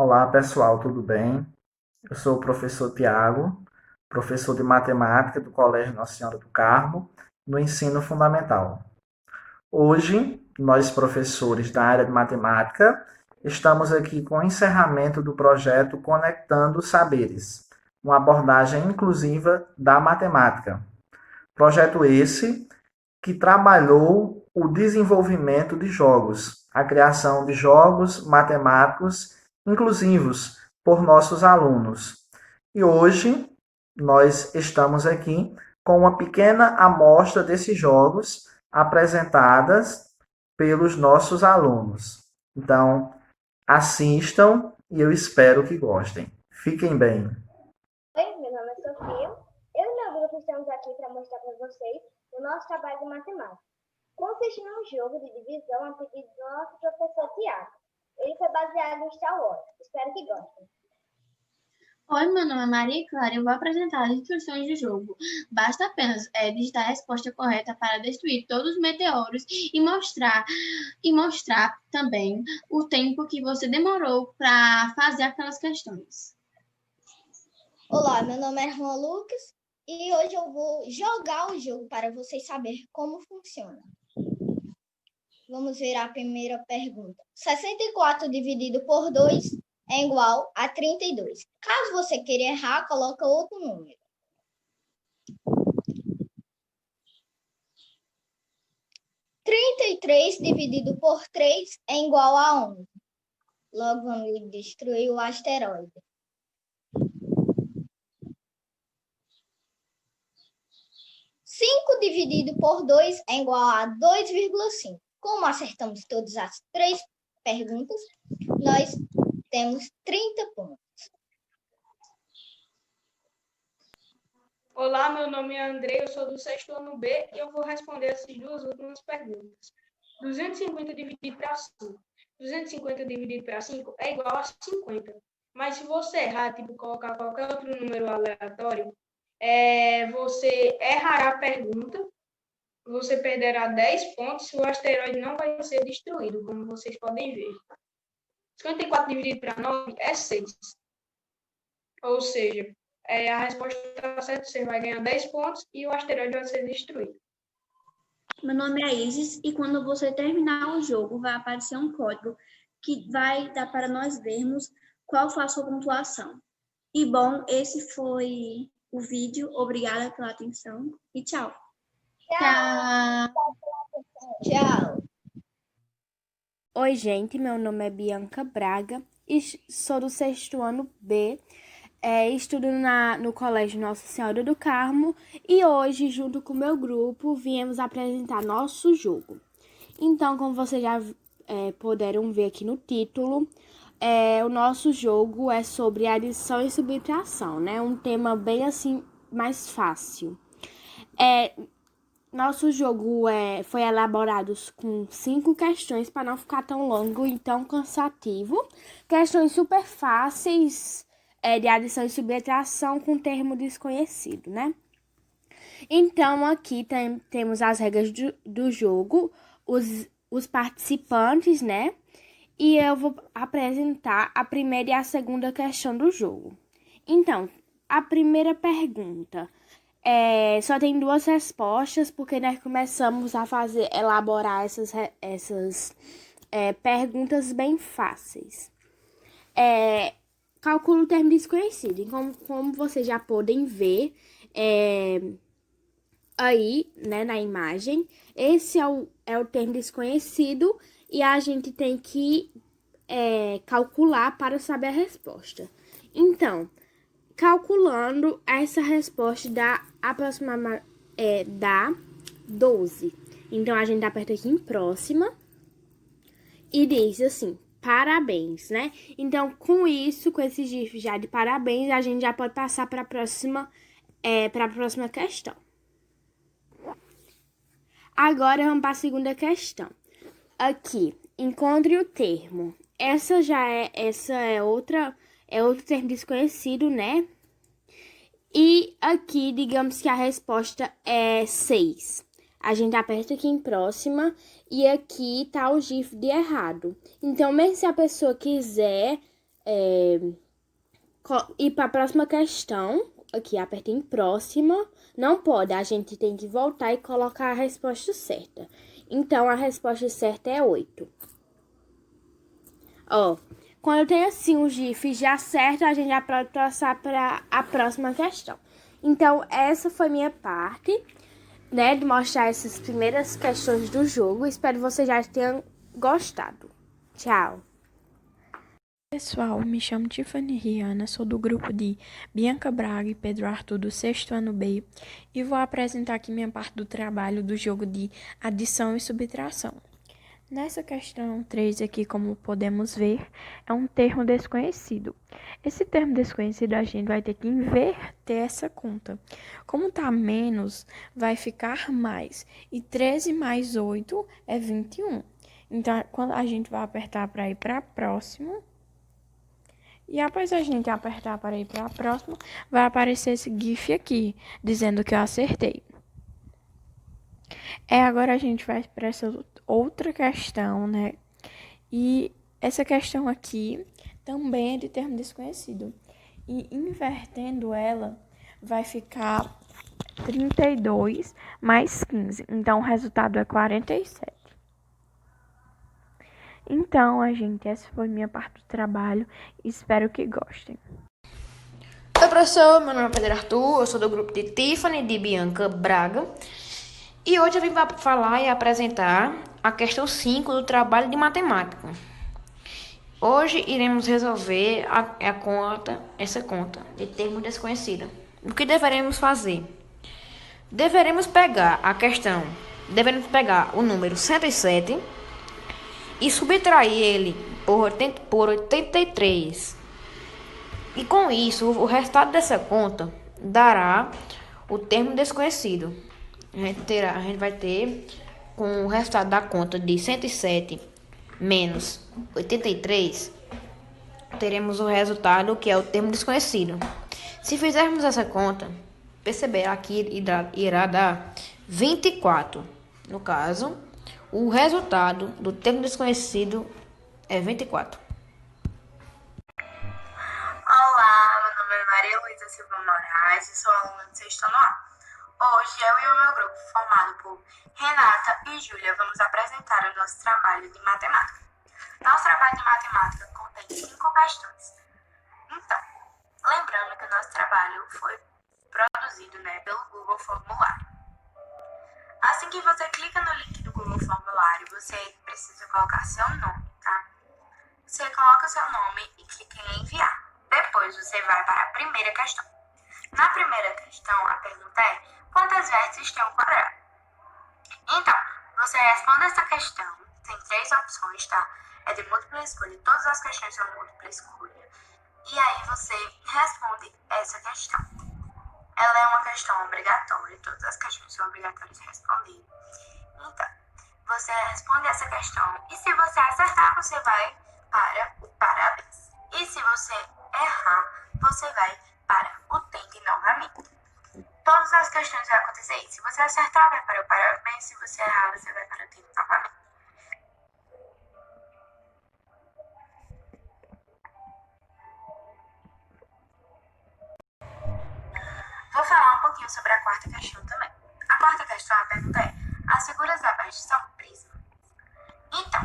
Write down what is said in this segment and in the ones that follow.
Olá, pessoal, tudo bem? Eu sou o professor Tiago, professor de matemática do Colégio Nossa Senhora do Carmo, no ensino fundamental. Hoje, nós, professores da área de matemática, estamos aqui com o encerramento do projeto Conectando Saberes, uma abordagem inclusiva da matemática. Projeto esse que trabalhou o desenvolvimento de jogos, a criação de jogos matemáticos inclusivos por nossos alunos. E hoje nós estamos aqui com uma pequena amostra desses jogos apresentadas pelos nossos alunos. Então, assistam e eu espero que gostem. Fiquem bem. Oi, meu nome é Sofia. Eu e meu grupo estamos aqui para mostrar para vocês o nosso trabalho de matemática. Consiste num jogo de divisão a pedido do nosso professor Tiago. Ele foi baseado em Star Wars. Espero que gostem. Oi, meu nome é Maria Clara e eu vou apresentar as instruções do jogo. Basta apenas digitar a resposta correta para destruir todos os meteoros e mostrar também o tempo que você demorou para fazer aquelas questões. Olá, meu nome é Juan Lucas e hoje eu vou jogar o jogo para vocês saberem como funciona. Vamos ver a primeira pergunta. 64 dividido por 2 é igual a 32. Caso você queira errar, coloca outro número. 33 dividido por 3 é igual a 11. Logo vamos destruir o asteroide. 5 dividido por 2 é igual a 2,5. Como acertamos todas as 3 perguntas, nós temos 30 pontos. Olá, meu nome é André, eu sou do sexto ano B e eu vou responder essas duas últimas perguntas. 250 dividido para 5. 250 dividido para 5 é igual a 50. Mas se você errar, tipo colocar qualquer outro número aleatório, você errará a pergunta, você perderá 10 pontos e o asteroide não vai ser destruído, como vocês podem ver. 54 dividido para 9 é 6. Ou seja, a resposta está certa, você vai ganhar 10 pontos e o asteroide vai ser destruído. Meu nome é Isis e quando você terminar o jogo, vai aparecer um código que vai dar para nós vermos qual foi a sua pontuação. E bom, esse foi o vídeo. Obrigada pela atenção e tchau. Tchau. Oi, gente, meu nome é Bianca Braga e sou do sexto ano B, estudo no Colégio Nossa Senhora do Carmo e hoje, junto com o meu grupo, viemos apresentar nosso jogo. Então, como vocês já puderam ver aqui no título, o nosso jogo é sobre adição e subtração, né? Um tema bem assim, mais fácil. Nosso jogo foi elaborado com 5 questões para não ficar tão longo e tão cansativo. Questões super fáceis de adição e subtração com termo desconhecido, né? Então, aqui temos as regras do jogo, os participantes, né? E eu vou apresentar a primeira e a segunda questão do jogo. Então, a primeira pergunta... só tem 2 respostas, porque nós começamos a elaborar essas perguntas bem fáceis. Calcula o termo desconhecido. Então, como vocês já podem ver aí, né, na imagem, esse é o termo desconhecido e a gente tem que calcular para saber a resposta. Então, calculando, essa resposta dá aproximadamente dá 12. Então, a gente aperta aqui em próxima e diz assim, parabéns, né? Então, com isso, com esse GIF já de parabéns, a gente já pode passar para a próxima questão. Agora, vamos para a segunda questão. Aqui, encontre o termo. Essa é outro termo desconhecido, né? E aqui, digamos que a resposta é 6. A gente aperta aqui em próxima e aqui tá o GIF de errado. Então, mesmo se a pessoa quiser ir para a próxima questão. Aqui, apertei em próxima. Não pode, a gente tem que voltar e colocar a resposta certa. Então, a resposta certa é 8. Quando tem assim um GIF já certo, a gente já pode passar para a próxima questão. Então, essa foi minha parte, né, de mostrar essas primeiras questões do jogo. Espero que vocês já tenham gostado. Tchau! Pessoal, me chamo Tiffany Rihanna, sou do grupo de Bianca Braga e Pedro Arthur do 6º ano B e vou apresentar aqui minha parte do trabalho do jogo de adição e subtração. Nessa questão 3 aqui, como podemos ver, é um termo desconhecido. Esse termo desconhecido a gente vai ter que inverter essa conta. Como está menos, vai ficar mais. E 13 mais 8 é 21. Então, quando a gente vai apertar para ir para próximo, e após a gente apertar para ir para a próxima, vai aparecer esse GIF aqui, dizendo que eu acertei. Agora a gente vai para essa outra questão, né? E essa questão aqui também é de termo desconhecido. E invertendo ela, vai ficar 32 mais 15. Então, o resultado é 47. Então, gente, essa foi minha parte do trabalho. Espero que gostem. Oi, professor. Meu nome é Pedro Arthur. Eu sou do grupo de Tiffany de Bianca Braga. E hoje eu vim falar e apresentar a questão 5 do trabalho de matemática. Hoje iremos resolver essa conta de termo desconhecido. O que deveremos fazer? Deveremos pegar o número 107 e subtrair ele por 83. E com isso, o resultado dessa conta dará o termo desconhecido. A gente vai ter, com o resultado da conta de 107 menos 83, teremos o resultado que é o termo desconhecido. Se fizermos essa conta, perceberá que irá dar 24. No caso, o resultado do termo desconhecido é 24. Olá, meu nome é Maria Luísa Silva Moraes e sou aluna do 6º ano A. Hoje, eu e o meu grupo, formado por Renata e Júlia, vamos apresentar o nosso trabalho de matemática. Nosso trabalho de matemática contém 5 questões. Então, lembrando que o nosso trabalho foi produzido, pelo Google Formulário. Assim que você clica no link do Google Formulário, você precisa colocar seu nome, tá? Você coloca seu nome e clica em enviar. Depois, você vai para a primeira questão. Na primeira questão, a pergunta é: quantas vértices tem um quadrado? Então, você responde essa questão. Tem 3 opções, tá? É de múltipla escolha. Todas as questões são múltipla escolha. E aí você responde essa questão. Ela é uma questão obrigatória. Todas as questões são obrigatórias de responder. Então, você responde essa questão. E se você acertar, você vai para o parabéns. E se você errar, você vai para o tente novamente. Todas as questões vão acontecer isso. Se você acertar, vai para o parabéns. Se você errar, você vai para o tente novamente. Vou falar um pouquinho sobre a quarta questão também. A quarta questão, a pergunta é: as figuras abaixo são prismas? Então,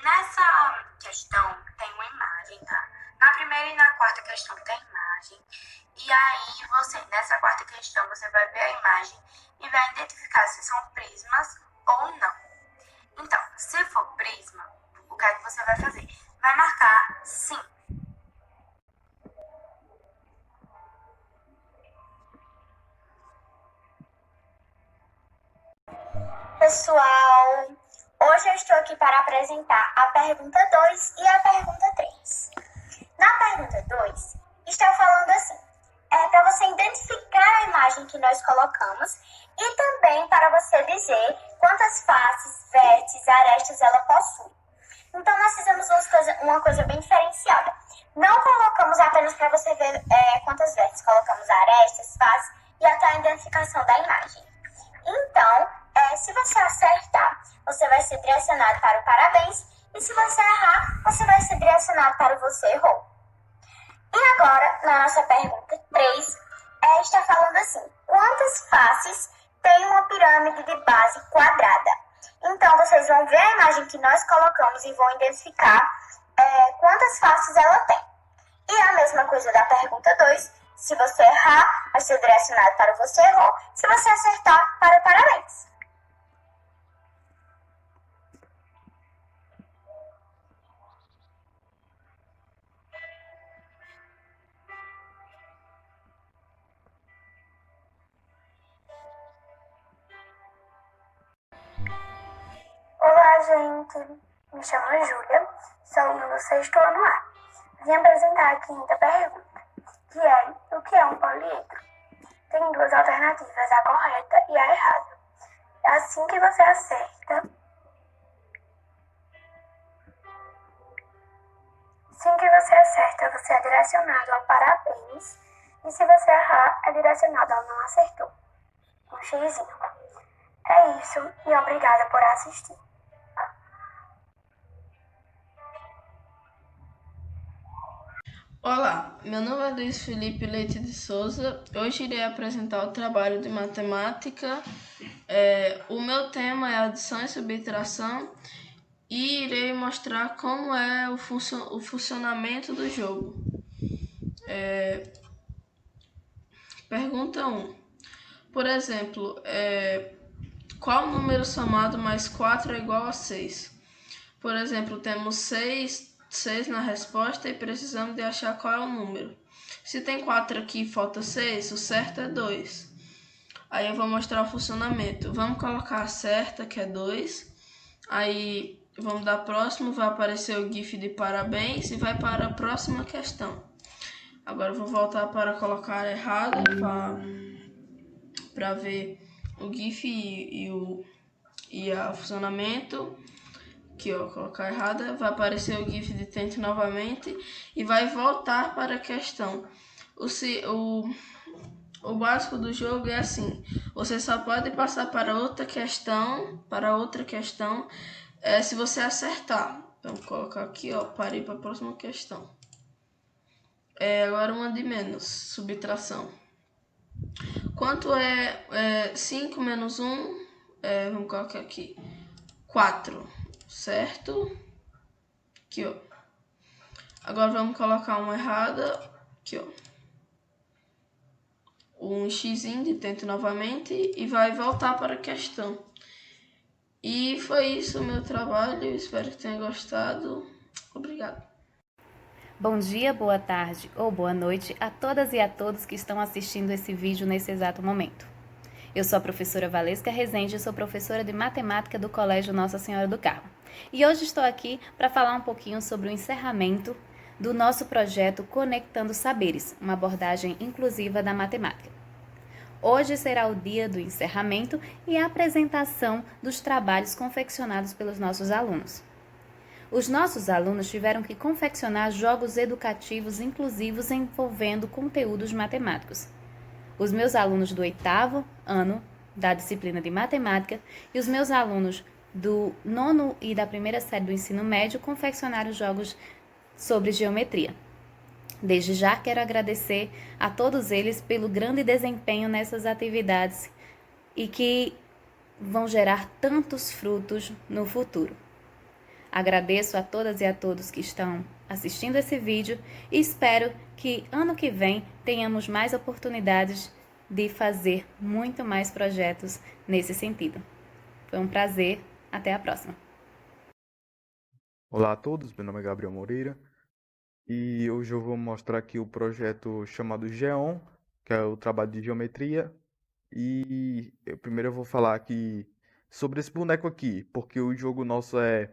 nessa questão tem uma imagem, tá? Na primeira e na quarta questão tem imagem. E aí nessa quarta questão, você vai ver a imagem e vai identificar se são prismas ou não. Então, se for prisma, o que é que você vai fazer? Vai marcar sim. Pessoal, hoje eu estou aqui para apresentar a pergunta 2 e a pergunta 3. Na pergunta 2, está falando assim: para você identificar a imagem que nós colocamos e também para você dizer quantas faces, vértices, arestas ela possui. Então, nós fizemos uma coisa bem diferenciada. Não colocamos apenas para você ver quantas vértices, colocamos arestas, faces e até a identificação da imagem. Então, se você acertar, você vai ser direcionado para o parabéns, e se você errar, você vai ser direcionado para o você errou. agora, na nossa pergunta 3, está falando assim: quantas faces tem uma pirâmide de base quadrada? Então, vocês vão ver a imagem que nós colocamos e vão identificar quantas faces ela tem. E a mesma coisa da pergunta 2, se você errar, vai ser direcionado para o você errou, se você acertar, para o parabéns. Olá, gente! Me chamo Júlia, sou aluna do 6º ano A. Vim apresentar a quinta pergunta, que é: o que é um poliedro? Tem duas alternativas, a correta e a errada. Assim que você acerta, você é direcionado ao parabéns, e se você errar, é direcionado ao não acertou. Um xizinho. É isso, e obrigada por assistir. Olá, meu nome é Luiz Felipe Leite de Souza. Hoje irei apresentar o trabalho de matemática. O meu tema é adição e subtração e irei mostrar como é o funcionamento do jogo. Pergunta 1. Por exemplo, qual número somado mais 4 é igual a 6? Por exemplo, temos 6 na resposta e precisamos de achar qual é o número. Se tem 4 aqui e falta 6, o certo é 2. Aí eu vou mostrar o funcionamento. Vamos colocar a certa, que é 2. Aí vamos dar próximo, vai aparecer o GIF de parabéns e vai para a próxima questão. Agora eu vou voltar para colocar a errada para ver o GIF e o funcionamento. Aqui, ó, colocar errada, vai aparecer o GIF de tente novamente e vai voltar para a questão. O básico do jogo é assim: você só pode passar para outra questão, se você acertar. Vamos colocar aqui, ó, parei para a próxima questão. Agora uma de menos, subtração. Quanto é 5 menos 1? Vamos colocar aqui 4. Certo? Aqui, ó. Agora vamos colocar uma errada. Aqui, ó. Um xizinho de tento novamente e vai voltar para a questão. E foi isso o meu trabalho. Espero que tenha gostado. Obrigado. Bom dia, boa tarde ou boa noite a todas e a todos que estão assistindo esse vídeo nesse exato momento. Eu sou a professora Valesca Rezende, sou professora de matemática do Colégio Nossa Senhora do Carmo. E hoje estou aqui para falar um pouquinho sobre o encerramento do nosso projeto Conectando Saberes, uma abordagem inclusiva da matemática. Hoje será o dia do encerramento e a apresentação dos trabalhos confeccionados pelos nossos alunos. Os nossos alunos tiveram que confeccionar jogos educativos inclusivos envolvendo conteúdos matemáticos. Os meus alunos do 8º ano da disciplina de matemática e os meus alunos do 9º e da 1ª série do ensino médio confeccionaram jogos sobre geometria. Desde já quero agradecer a todos eles pelo grande desempenho nessas atividades e que vão gerar tantos frutos no futuro. Agradeço a todas e a todos que estão assistindo esse vídeo e espero que ano que vem tenhamos mais oportunidades de fazer muito mais projetos nesse sentido. Foi um prazer, até a próxima. Olá a todos, meu nome é Gabriel Moreira e hoje eu vou mostrar aqui o projeto chamado Geon, que é o trabalho de geometria. E primeiro eu vou falar aqui sobre esse boneco aqui, porque o jogo nosso é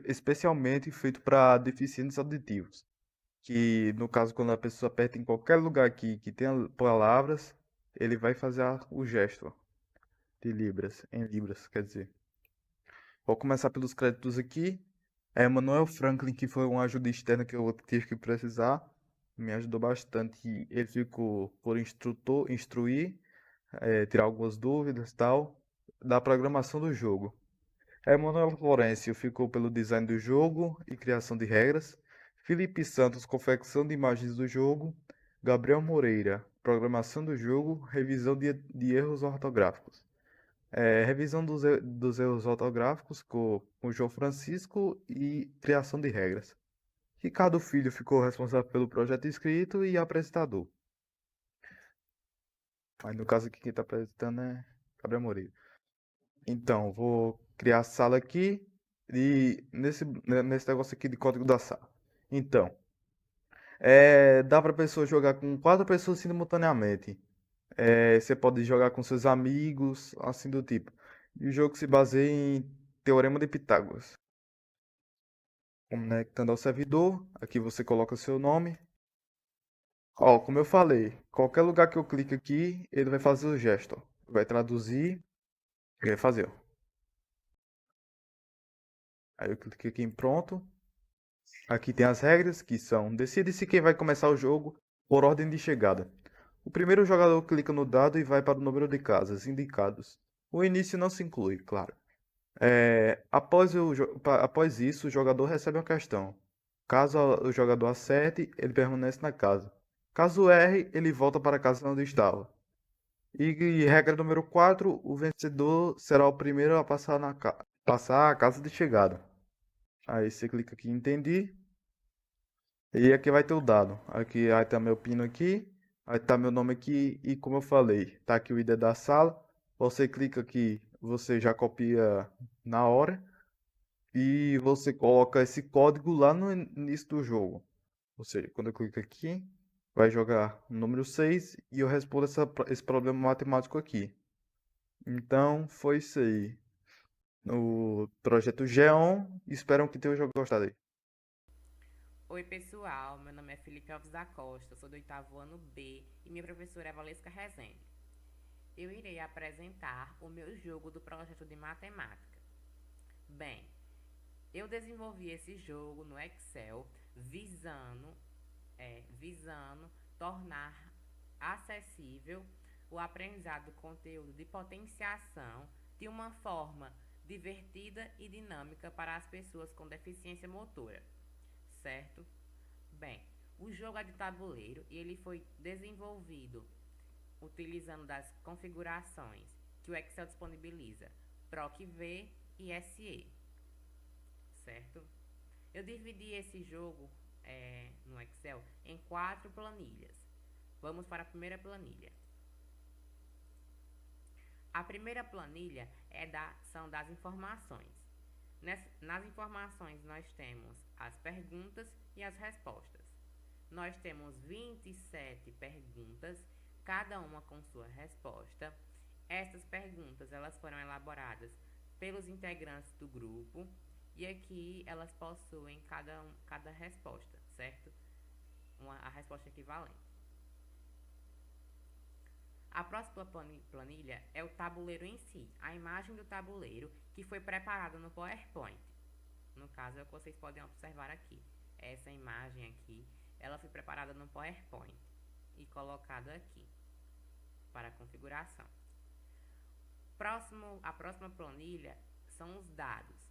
especialmente feito para deficientes auditivos, que no caso quando a pessoa aperta em qualquer lugar aqui que tenha palavras, ele vai fazer o gesto de libras, em libras, quer dizer. Vou começar pelos créditos aqui. Manuel Franklin, que foi uma ajuda externa que eu tive que precisar, me ajudou bastante. Ele ficou por instruir, tirar algumas dúvidas e tal, da programação do jogo. Manuel Florencio ficou pelo design do jogo e criação de regras. Felipe Santos, confecção de imagens do jogo. Gabriel Moreira, programação do jogo, revisão de erros ortográficos. Revisão dos erros ortográficos com o João Francisco e criação de regras. Ricardo Filho ficou responsável pelo projeto escrito e apresentador. Mas no caso aqui quem está apresentando é Gabriel Moreira. Então, vou criar a sala aqui e nesse negócio aqui de código da sala. Então, dá para pessoa jogar com 4 pessoas simultaneamente. Você pode jogar com seus amigos, assim do tipo. E o jogo se baseia em Teorema de Pitágoras. Conectando ao servidor, aqui você coloca seu nome. Ó, como eu falei, qualquer lugar que eu clique aqui, ele vai fazer o gesto. Ó. Vai traduzir e vai fazer. Ó. Aí eu clico aqui em pronto. Aqui tem as regras que são: decide-se quem vai começar o jogo por ordem de chegada. O primeiro jogador clica no dado e vai para o número de casas indicados. O início não se inclui, claro. Após isso, o jogador recebe uma questão. Caso o jogador acerte, ele permanece na casa. Caso erre, ele volta para a casa onde estava. E regra número 4, o vencedor será o primeiro a passar a casa de chegada. Aí você clica aqui em entendi. E aqui vai ter o dado. Aqui vai estar meu pino aqui. Vai estar meu nome aqui. E como eu falei, tá aqui o ID da sala. Você clica aqui, você já copia na hora. E você coloca esse código lá no início do jogo. Ou seja, quando eu clico aqui, vai jogar o número 6 e eu respondo esse problema matemático aqui. Então, foi isso aí. No projeto Geon. Espero que tenham gostado aí. Oi, pessoal. Meu nome é Felipe Alves da Costa, sou do 8º ano B e minha professora é Valesca Rezende. Eu irei apresentar o meu jogo do projeto de matemática. Bem, eu desenvolvi esse jogo no Excel visando tornar acessível o aprendizado do conteúdo de potenciação de uma forma divertida e dinâmica para as pessoas com deficiência motora, certo? Bem, o jogo é de tabuleiro e ele foi desenvolvido utilizando das configurações que o Excel disponibiliza, PROC-V e SE, certo? Eu dividi esse jogo no Excel em 4 planilhas. Vamos para a primeira planilha. A primeira planilha são das informações. Nas informações nós temos as perguntas e as respostas. Nós temos 27 perguntas, cada uma com sua resposta. Essas perguntas elas foram elaboradas pelos integrantes do grupo e aqui elas possuem cada resposta, certo? A resposta equivalente. A próxima planilha é o tabuleiro em si, a imagem do tabuleiro que foi preparada no PowerPoint. No caso, é o que vocês podem observar aqui. Essa imagem aqui, ela foi preparada no PowerPoint e colocada aqui para a configuração. A próxima planilha são os dados,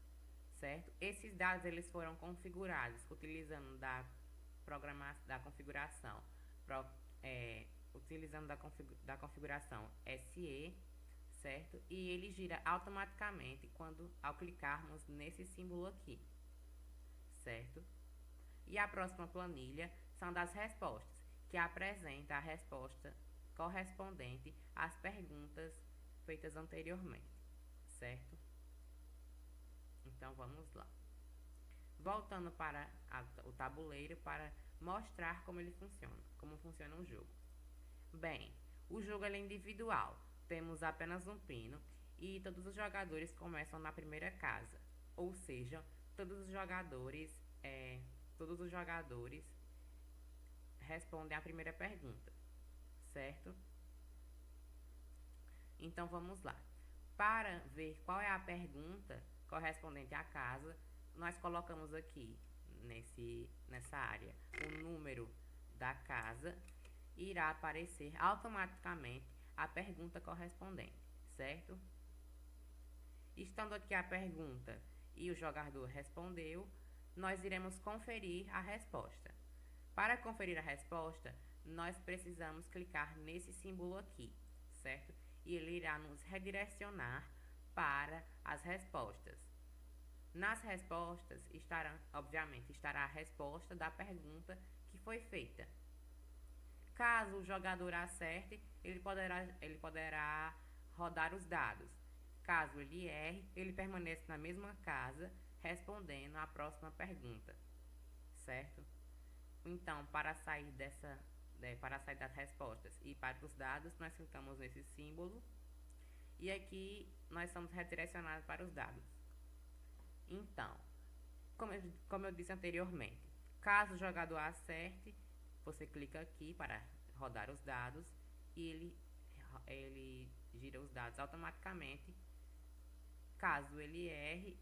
certo? Esses dados eles foram configurados utilizando da configuração da configuração SE, certo? E ele gira automaticamente ao clicarmos nesse símbolo aqui, certo? E a próxima planilha são das respostas, que apresenta a resposta correspondente às perguntas feitas anteriormente, certo? Então vamos lá. Voltando para o tabuleiro para mostrar como ele funciona, como funciona o jogo. Bem, o jogo é individual, temos apenas um pino e todos os jogadores começam na primeira casa, ou seja, todos os jogadores respondem a primeira pergunta, certo? Então vamos lá. Para ver qual é a pergunta correspondente à casa, nós colocamos aqui nessa área o número da casa. Irá aparecer automaticamente a pergunta correspondente, certo? Estando aqui a pergunta e o jogador respondeu, nós iremos conferir a resposta. Para conferir a resposta, nós precisamos clicar nesse símbolo aqui, certo? E ele irá nos redirecionar para as respostas. Nas respostas obviamente, estará a resposta da pergunta que foi feita. Caso o jogador acerte, ele poderá rodar os dados. Caso ele erre, ele permanece na mesma casa, respondendo a próxima pergunta, certo? Então, para sair das respostas e para os dados, nós clicamos nesse símbolo e aqui nós somos redirecionados para os dados. Então, como eu disse anteriormente, caso o jogador acerte, você clica aqui para rodar os dados e ele gira os dados automaticamente. Caso ele erre,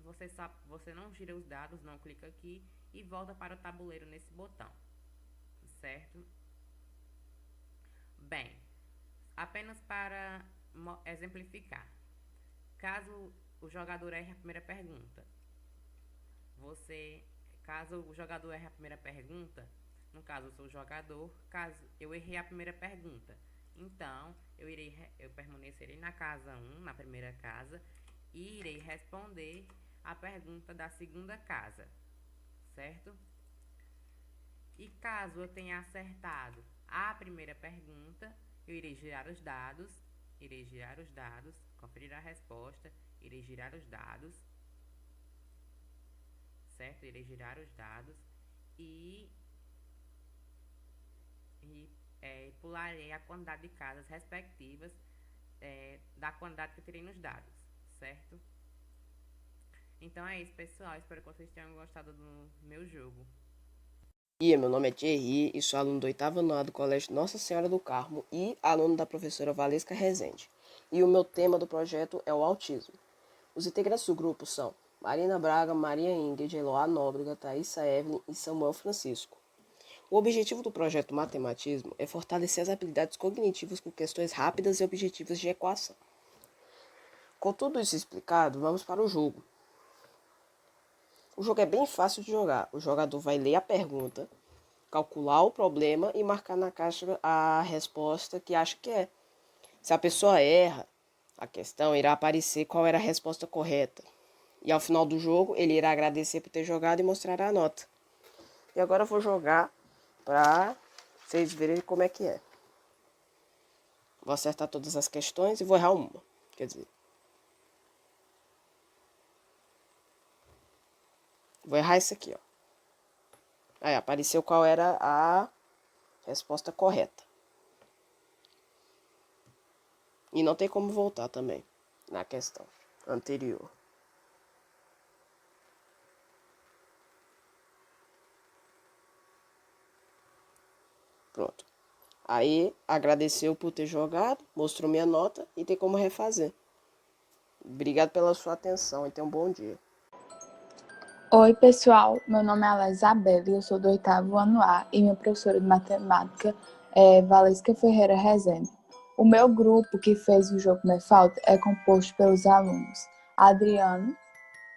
você não gira os dados, não clica aqui e volta para o tabuleiro nesse botão, certo? Bem, apenas para exemplificar, caso o jogador erre a primeira pergunta, no caso eu sou o jogador, caso eu errei a primeira pergunta, então eu permanecerei na casa 1, na primeira casa, e irei responder a pergunta da segunda casa, certo? E caso eu tenha acertado a primeira pergunta, eu irei girar os dados, conferir a resposta, irei girar os dados, certo? Irei girar os dados e pularei a quantidade de casas respectivas da quantidade que eu terei nos dados, certo? Então é isso, pessoal. Espero que vocês tenham gostado do meu jogo. Meu nome é Thierry e sou aluno do 8º ano A do Colégio Nossa Senhora do Carmo e aluno da professora Valesca Rezende. E o meu tema do projeto é o autismo. Os integrantes do grupo são Marina Braga, Maria Ingrid, Eloá Nóbrega, Thaisa Evelyn e Samuel Francisco. O objetivo do projeto Matematismo é fortalecer as habilidades cognitivas com questões rápidas e objetivas de equação. Com tudo isso explicado, vamos para o jogo. O jogo é bem fácil de jogar. O jogador vai ler a pergunta, calcular o problema e marcar na caixa a resposta que acha que é. Se a pessoa erra a questão, irá aparecer qual era a resposta correta. E ao final do jogo, ele irá agradecer por ter jogado e mostrar a nota. E agora eu vou jogar para vocês verem como é que é. Vou acertar todas as questões e vou errar uma. Quer dizer, vou errar isso aqui, ó. Aí apareceu qual era a resposta correta. E não tem como voltar também na questão anterior. Pronto. Aí agradeceu por ter jogado, mostrou minha nota e tem como refazer. Obrigado pela sua atenção e tenha um bom dia. Oi, pessoal. Meu nome é Isabela e eu sou do 8º ano A e minha professora de matemática é Valesca Ferreira Rezende. O meu grupo que fez o jogo Me Falta é composto pelos alunos Adriano,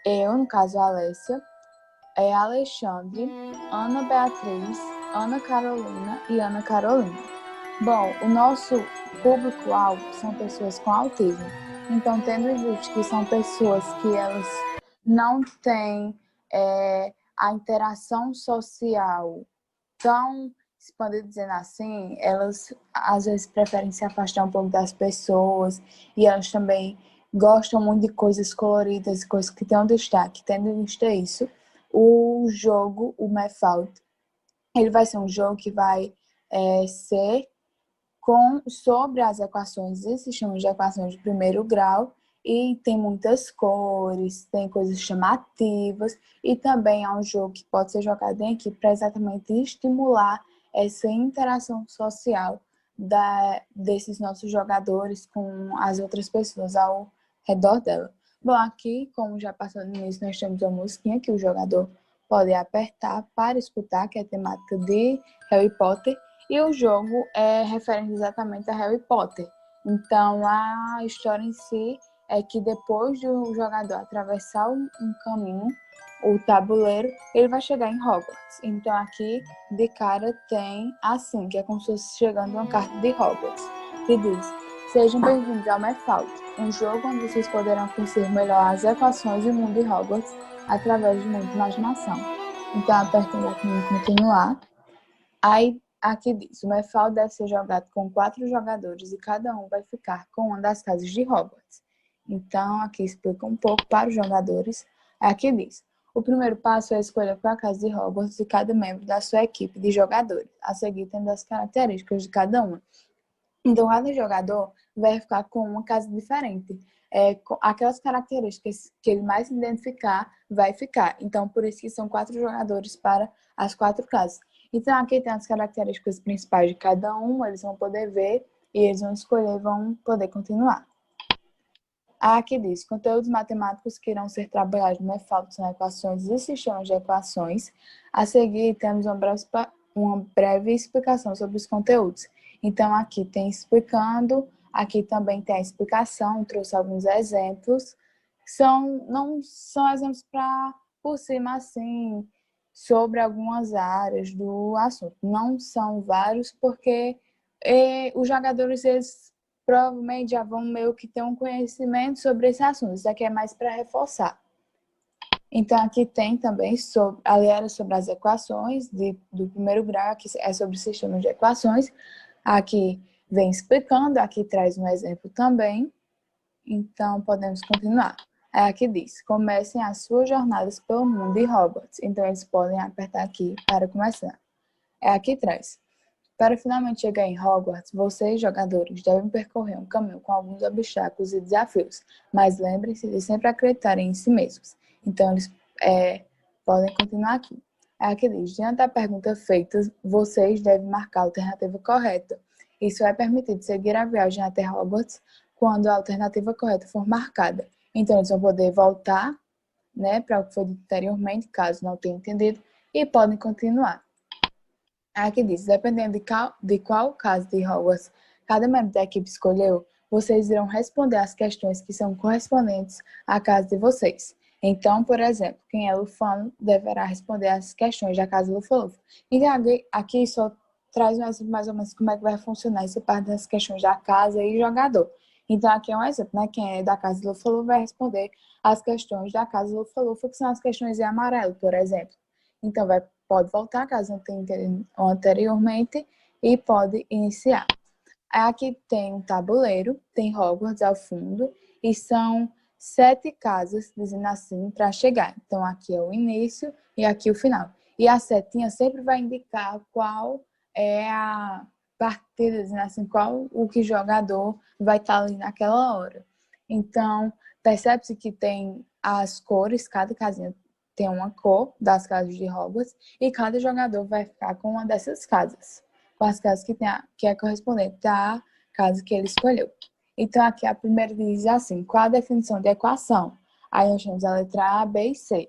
eu, no caso Alessia, Alexandre, Ana Beatriz, Ana Carolina e Ana Carolina. Bom, o nosso público-alvo são pessoas com autismo. Então, tendo em vista que são pessoas que elas não têm a interação social tão expandida, dizendo assim, elas às vezes preferem se afastar um pouco das pessoas e elas também gostam muito de coisas coloridas, coisas que têm um destaque. Tendo em vista isso, o jogo, o Me Falta, ele vai ser um jogo que vai ser sobre as equações, esse sistema de equações de primeiro grau, e tem muitas cores, tem coisas chamativas, e também é um jogo que pode ser jogado em equipe para exatamente estimular essa interação social desses nossos jogadores com as outras pessoas ao redor dela. Bom, aqui, como já passou no início, nós temos uma musiquinha que o jogador pode apertar para escutar, que é a temática de Harry Potter, e o jogo é referente exatamente a Harry Potter. Então, a história em si é que depois do jogador atravessar um caminho, o tabuleiro, ele vai chegar em Hogwarts. Então aqui de cara tem assim, que é como se fosse chegando uma carta de Hogwarts, que diz: sejam bem-vindos ao Mefalt, um jogo onde vocês poderão conhecer melhor as equações e o mundo de Hogwarts através de muita imaginação. Então apertando aqui em continuar. Aí aqui diz: o Mefalt deve ser jogado com 4 jogadores e cada um vai ficar com uma das casas de Hogwarts. Então aqui explica um pouco para os jogadores. Aqui diz: o primeiro passo é escolher qual a casa de Hogwarts de cada membro da sua equipe de jogadores, a seguir tendo as características de cada uma. Então, cada jogador vai ficar com uma casa diferente. Aquelas características que ele mais identificar, vai ficar. Então, por isso que são 4 jogadores para as 4 casas. Então, aqui tem as características principais de cada um, eles vão poder ver e eles vão escolher e vão poder continuar. Aqui diz: conteúdos matemáticos que irão ser trabalhados no Mefalt são equações e sistemas de equações. A seguir, temos uma breve explicação sobre os conteúdos. Então, aqui tem explicando, aqui também tem a explicação, trouxe alguns exemplos. Não são exemplos para, por cima, assim, sobre algumas áreas do assunto. Não são vários, porque os jogadores, eles provavelmente já vão meio que ter um conhecimento sobre esse assunto. Isso aqui é mais para reforçar. Então, aqui tem também sobre as equações do primeiro grau, aqui é sobre o sistema de equações. Aqui vem explicando, aqui traz um exemplo também. Então, podemos continuar. Aqui diz: comecem as suas jornadas pelo mundo de Hogwarts. Então, eles podem apertar aqui para começar. Aqui traz: para finalmente chegar em Hogwarts, vocês, jogadores, devem percorrer um caminho com alguns obstáculos e desafios, mas lembrem-se de sempre acreditarem em si mesmos. Então, eles podem continuar aqui. Aqui diz: diante da pergunta feita, vocês devem marcar a alternativa correta. Isso é permitido seguir a viagem até Hogwarts quando a alternativa correta for marcada. Então, eles vão poder voltar, né, para o que foi dito anteriormente, caso não tenham entendido, e podem continuar. Aqui diz: dependendo de qual casa de Hogwarts cada membro da equipe escolheu, vocês irão responder as questões que são correspondentes à casa de vocês. Então, por exemplo, quem é Lufano deverá responder as questões da casa Lufa-Lufa. Então, aqui só traz mais ou menos como é que vai funcionar essa parte das questões da casa e jogador. Então, aqui é um exemplo, né? Quem é da casa Lufa-Lufa vai responder as questões da casa Lufa-Lufa, que são as questões em amarelo, por exemplo. Então, pode voltar, caso não tenha entendido anteriormente, e pode iniciar. Aqui tem um tabuleiro, tem Hogwarts ao fundo, e são 7 casas, dizendo assim, para chegar. Então, aqui é o início e aqui o final. E a setinha sempre vai indicar qual é a partida, dizendo assim, qual o que jogador vai estar ali naquela hora. Então, percebe-se que tem as cores, cada casinha tem uma cor das casas de Hogwarts, e cada jogador vai ficar com uma dessas casas, com as casas que é correspondente à casa que ele escolheu. Então, aqui a primeira diz assim: qual a definição de equação? Aí nós temos a letra A, B e C.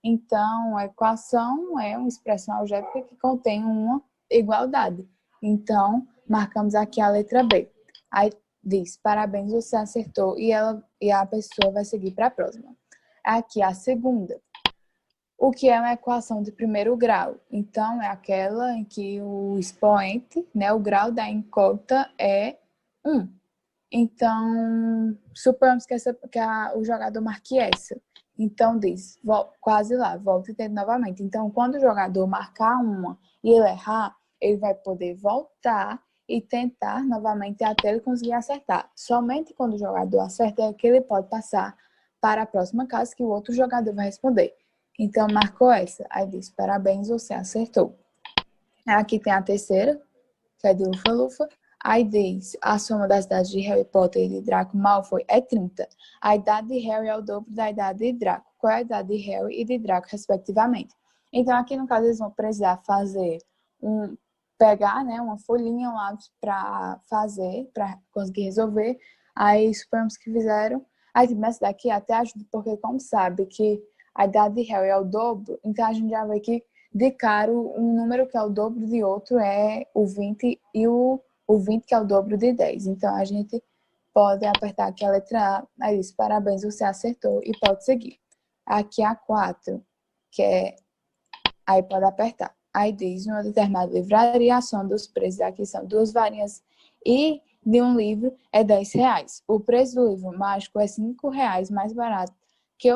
Então, a equação é uma expressão algébrica que contém uma igualdade. Então, marcamos aqui a letra B. Aí diz: parabéns, você acertou, e a pessoa vai seguir para a próxima. Aqui a segunda. O que é uma equação de primeiro grau? Então, é aquela em que o expoente, né, o grau da incógnita é 1. Então, suponhamos que o jogador marque essa. Então, diz, quase lá, volta e tenta novamente. Então, quando o jogador marcar uma e ele errar, ele vai poder voltar e tentar novamente até ele conseguir acertar. Somente quando o jogador acerta é que ele pode passar para a próxima casa que o outro jogador vai responder. Então, marcou essa. Aí diz: parabéns, você acertou. Aqui tem a terceira, que é de Lufa-Lufa. Aí diz: a soma das idades de Harry Potter e de Draco Malfoy é 30. A idade de Harry é o dobro da idade de Draco. Qual é a idade de Harry e de Draco, respectivamente? Então, aqui no caso, eles vão precisar pegar, né, uma folhinha lá para conseguir resolver. Aí, suponhamos que fizeram. Aí, essa daqui até ajuda, porque como sabe que a idade de Harry é o dobro, então a gente já vê que de cara um número que é o dobro de outro é o 20 e o 20 que é o dobro de 10. Então a gente pode apertar aqui a letra A, aí diz: parabéns, você acertou, e pode seguir. Aqui a 4. que é... Aí pode apertar. Aí diz, numa determinada livraria, a soma dos preços da aquisição de 2 varinhas e de um livro é R$10. O preço do livro mágico é R$5 mais barato que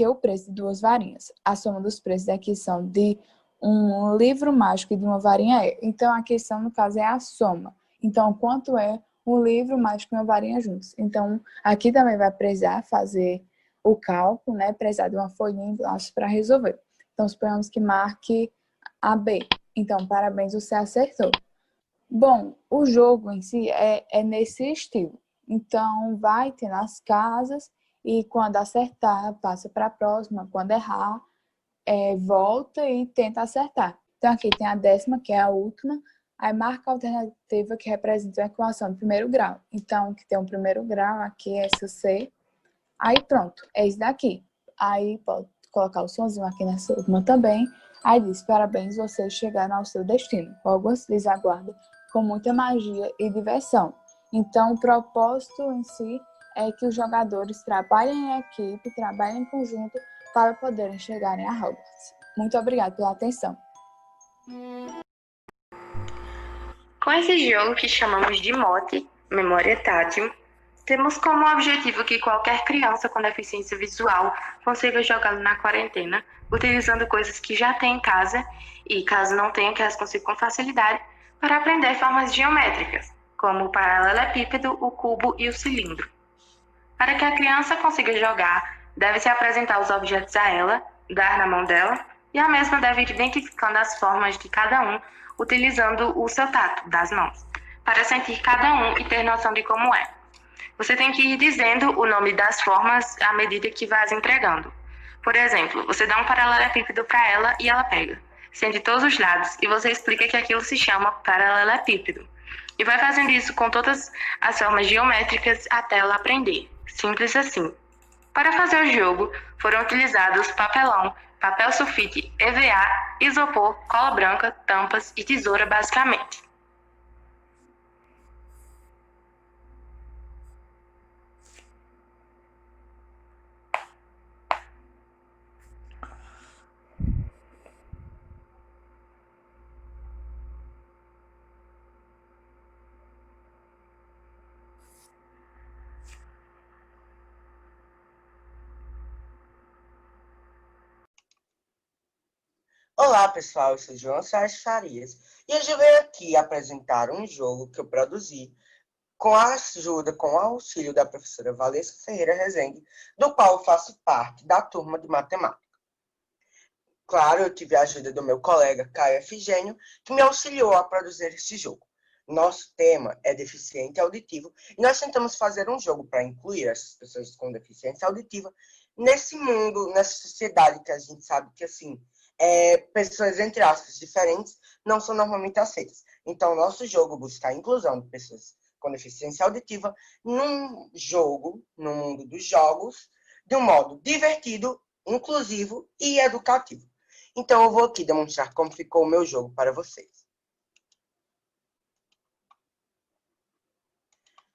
o preço de 2 varinhas. A soma dos preços da aquisição de um livro mágico e de uma varinha é. Então, a aquisição, no caso, é a soma. Então, quanto é um livro mágico e uma varinha juntos? Então, aqui também vai precisar fazer o cálculo, né? Precisar de uma folhinha de lápis para resolver. Então, suponhamos que marque a B. Então, parabéns, você acertou. Bom, o jogo em si é nesse estilo. Então, vai ter nas casas e quando acertar, passa para a próxima. Quando errar, volta e tenta acertar. Então, aqui tem a 10ª, que é a última. Aí, marca a alternativa que representa a equação de primeiro grau. Então, que tem um primeiro grau aqui, essa C. Aí, pronto, é isso daqui. Aí, pode colocar o sonzinho aqui nessa última também. Aí diz, parabéns, vocês chegaram ao seu destino. Hogwarts lhes aguarda com muita magia e diversão. Então, o propósito em si é que os jogadores trabalhem em equipe, trabalhem em conjunto para poderem chegarem a Hogwarts. Muito obrigada pela atenção. Com esse jogo que chamamos de mote, memória tátil, temos como objetivo que qualquer criança com deficiência visual consiga jogá-lo na quarentena, utilizando coisas que já tem em casa e, caso não tenha, que elas consigam com facilidade, para aprender formas geométricas, como o paralelepípedo, o cubo e o cilindro. Para que a criança consiga jogar, deve-se apresentar os objetos a ela, dar na mão dela, e a mesma deve ir identificando as formas de cada um, utilizando o seu tato das mãos, para sentir cada um e ter noção de como é. Você tem que ir dizendo o nome das formas à medida que vai as entregando. Por exemplo, você dá um paralelepípedo para ela e ela pega, sente todos os lados, e você explica que aquilo se chama paralelepípedo. E vai fazendo isso com todas as formas geométricas até ela aprender. Simples assim. Para fazer o jogo, foram utilizados papelão, papel sulfite, EVA, isopor, cola branca, tampas e tesoura basicamente. Olá pessoal, eu sou João Sérgio Farias e hoje eu venho aqui apresentar um jogo que eu produzi com a ajuda, com o auxílio da professora Valesca Ferreira Rezende, do qual eu faço parte da turma de matemática. Claro, eu tive a ajuda do meu colega Caio Efigênio, que me auxiliou a produzir este jogo. Nosso tema é deficiente auditivo e nós tentamos fazer um jogo para incluir as pessoas com deficiência auditiva nesse mundo, nessa sociedade que a gente sabe que, assim, pessoas, entre aspas, diferentes, não são normalmente aceitas. Então, nosso jogo busca a inclusão de pessoas com deficiência auditiva num jogo, no mundo dos jogos, de um modo divertido, inclusivo e educativo. Então, eu vou aqui demonstrar como ficou o meu jogo para vocês.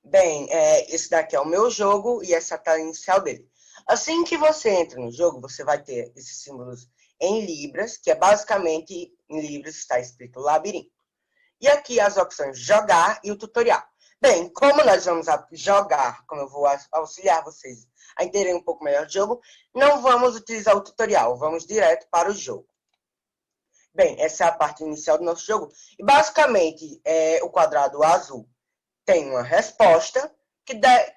Bem, esse daqui é o meu jogo e essa é a tela inicial dele. Assim que você entra no jogo, você vai ter esses símbolos em libras, que é basicamente, em libras está escrito labirinto. E aqui as opções jogar e o tutorial. Bem, como nós vamos jogar, como eu vou auxiliar vocês a entenderem um pouco melhor o jogo, não vamos utilizar o tutorial, vamos direto para o jogo. Bem, essa é a parte inicial do nosso jogo. E basicamente, o quadrado azul tem uma resposta,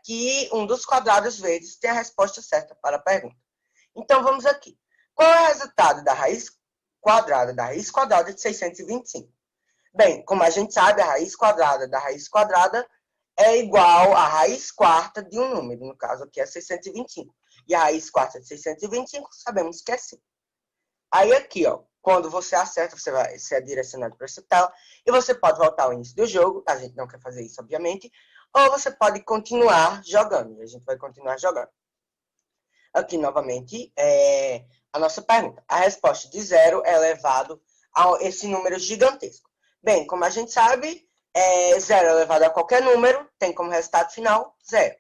que um dos quadrados verdes tem a resposta certa para a pergunta. Então, vamos aqui. Qual é o resultado da raiz quadrada de 625? Bem, como a gente sabe, a raiz quadrada da raiz quadrada é igual à raiz quarta de um número, no caso aqui é 625. E a raiz quarta de 625, sabemos que é 5. Aí aqui, ó, quando você acerta, você vai ser direcionado para essa tela, e você pode voltar ao início do jogo, a gente não quer fazer isso, obviamente, ou você pode continuar jogando, e a gente vai continuar jogando. Aqui, novamente, a nossa pergunta. A resposta de 0 é elevado a esse número gigantesco. Bem, como a gente sabe, 0 é elevado a qualquer número, tem como resultado final 0.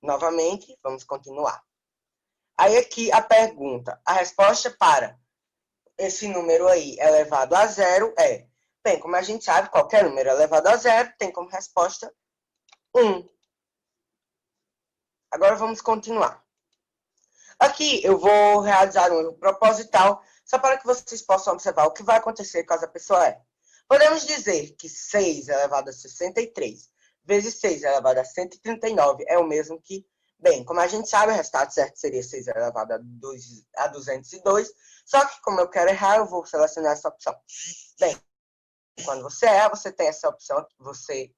Novamente, vamos continuar. Aí aqui a pergunta, a resposta para esse número aí elevado a zero é, bem, como a gente sabe, qualquer número elevado a zero tem como resposta 1. Agora vamos continuar. Aqui eu vou realizar um erro proposital, só para que vocês possam observar o que vai acontecer caso a pessoa erre. Podemos dizer que 6 elevado a 63 vezes 6 elevado a 139 é o mesmo que, bem, como a gente sabe, o resultado certo seria 6 elevado a 202, só que como eu quero errar, eu vou selecionar essa opção. Bem, quando você erra, você tem essa opção, você